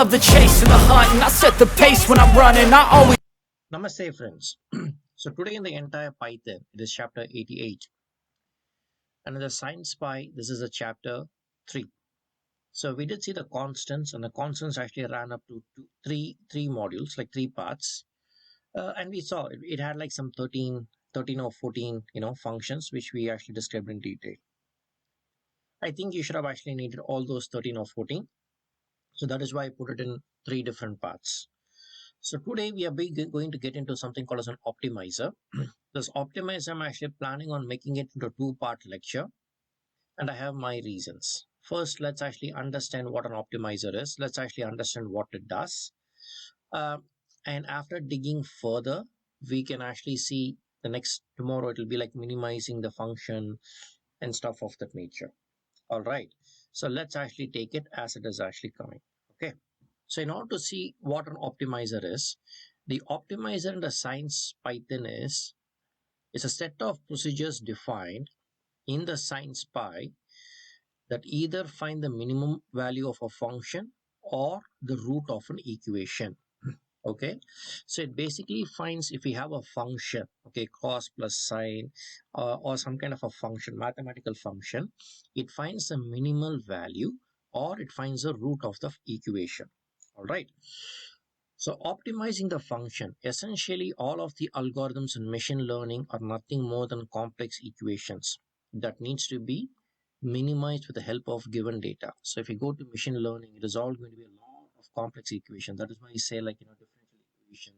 love the chase and the hunt, and I set the pace when I'm running. I always Namaste friends. So today in the entire Python, it is chapter 88. And in the SciPy, this is a chapter 3. So we did see the constants, and the constants actually ran up to three modules, like 3 parts. And we saw it had like some 13 or 14, functions, which we actually described in detail. I think you should have actually needed all those 13 or 14. So that is why I put it in 3 different parts. So today we are going to get into something called as an optimizer. This optimizer, I'm actually planning on making it into a 2-part lecture, and I have my reasons. First, let's actually understand what an optimizer is. Let's actually understand what it does. And after digging further, we can actually see tomorrow it will be like minimizing the function and stuff of that nature. All right. So let's actually take it as it is actually coming. Okay. So in order to see what an optimizer is, the optimizer in the SciPython is a set of procedures defined in the SciPy that either find the minimum value of a function or the root of an equation. Okay, so it basically finds, if we have a function, okay, cos plus sine, or some kind of a function, mathematical function, it finds the minimal value or it finds the root of the equation. All right. So optimizing the function, essentially all of the algorithms in machine learning are nothing more than complex equations that needs to be minimized with the help of given data. So if you go to machine learning, it is all going to be a lot of complex equations. That is why you say, like, differential equations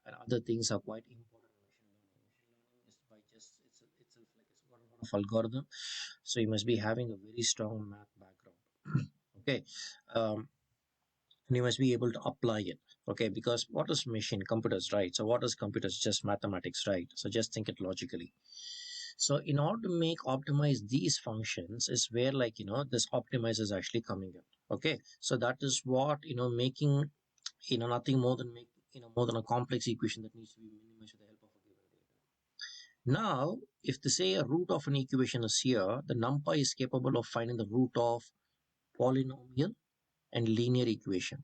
and other things are quite important in machine learning. Machine learning is by just itself like it's one of algorithm. So you must be having a very strong math background. Okay. And you must be able to apply it. Okay, because what is machine? Computers, right? So what is computers? Just mathematics, right? So just think it logically. So in order to make optimize these functions is where, like, this optimizer is actually coming in. Okay, so that is what, making, nothing more than more than a complex equation that needs to be minimized with the help of a given data. Now if they say a root of an equation is here, the numpy is capable of finding the root of polynomial and linear equation,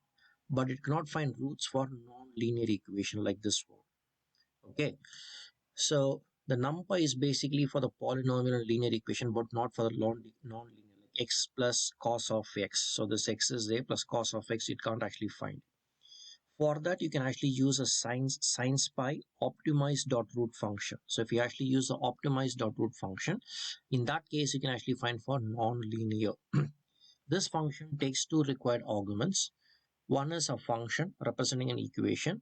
but it cannot find roots for non-linear equation like this one. Okay, so the numpy is basically for the polynomial and linear equation, but not for the non-linear, like x plus cos of x. So this x is there plus cos of x, it can't actually find. For that, you can actually use a SciPy optimize.root function. So if you actually use the optimize.root function, in that case, you can actually find for non-linear. This function takes 2 required arguments. One is a function representing an equation,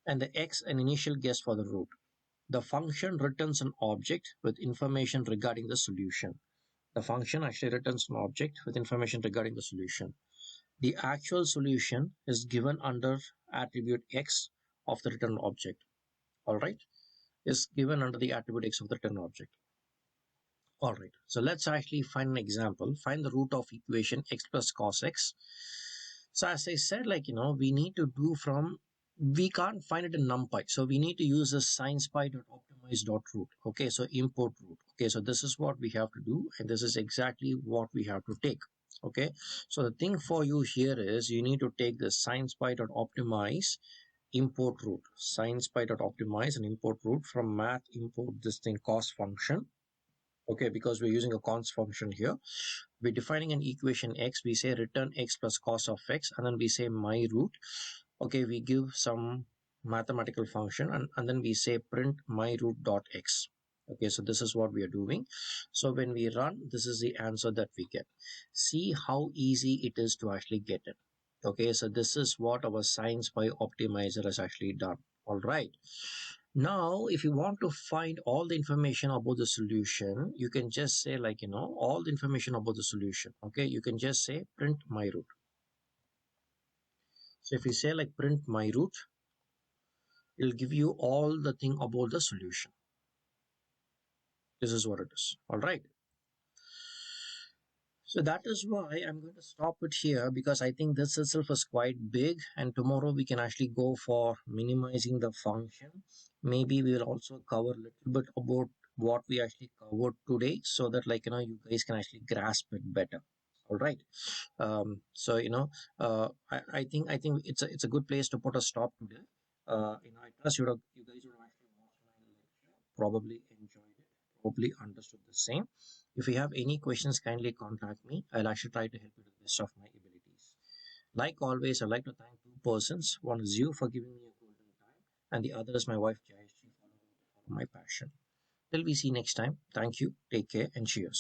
and the x an initial guess for the root. The function returns an object with information regarding the solution. The function actually returns an object with information regarding the solution. The actual solution is given under attribute x of the return object. All right, is given under the attribute x of the return object. All right, so let's actually find an example. Find the root of equation x plus cos x. So as I said, like, we need to do we can't find it in numpy, so we need to use the SciPy.optimize.root. Okay, so import root. Okay, so this is what we have to do, and this is exactly what we have to take. Okay, so the thing for you here is you need to take the SciPy.optimize import root, SciPy.optimize and import root from math, import this thing cos function. Okay, because we're using a cons function here, we're defining an equation x, we say return x plus cos of x, and then we say my root. Okay, we give some mathematical function, and then we say print my root dot x. Okay, so this is what we are doing. So when we run, this is the answer that we get. See how easy it is to actually get it. Okay, so this is what our SciPy optimizer has actually done. All right, now if you want to find all the information about the solution, you can just say, like, all the information about the solution. Okay, you can just say print my root. So if you say like print my root, it'll give you all the thing about the solution. This is what it is. All right, so that is why I'm going to stop it here, because I think this itself is quite big, and tomorrow we can actually go for minimizing the function. Maybe we will also cover a little bit about what we actually covered today, so that, like, you guys can actually grasp it better. All right. So I think it's a good place to put a stop today. I trust you guys would have actually watched my lecture, probably enjoyed it, probably understood the same. If you have any questions, kindly contact me. I'll actually try to help you to the best of my abilities. Like always, I'd like to thank two persons. One is you for giving me a golden time, and the other is my wife Jayashree for my passion. Till we see next time. Thank you. Take care and cheers.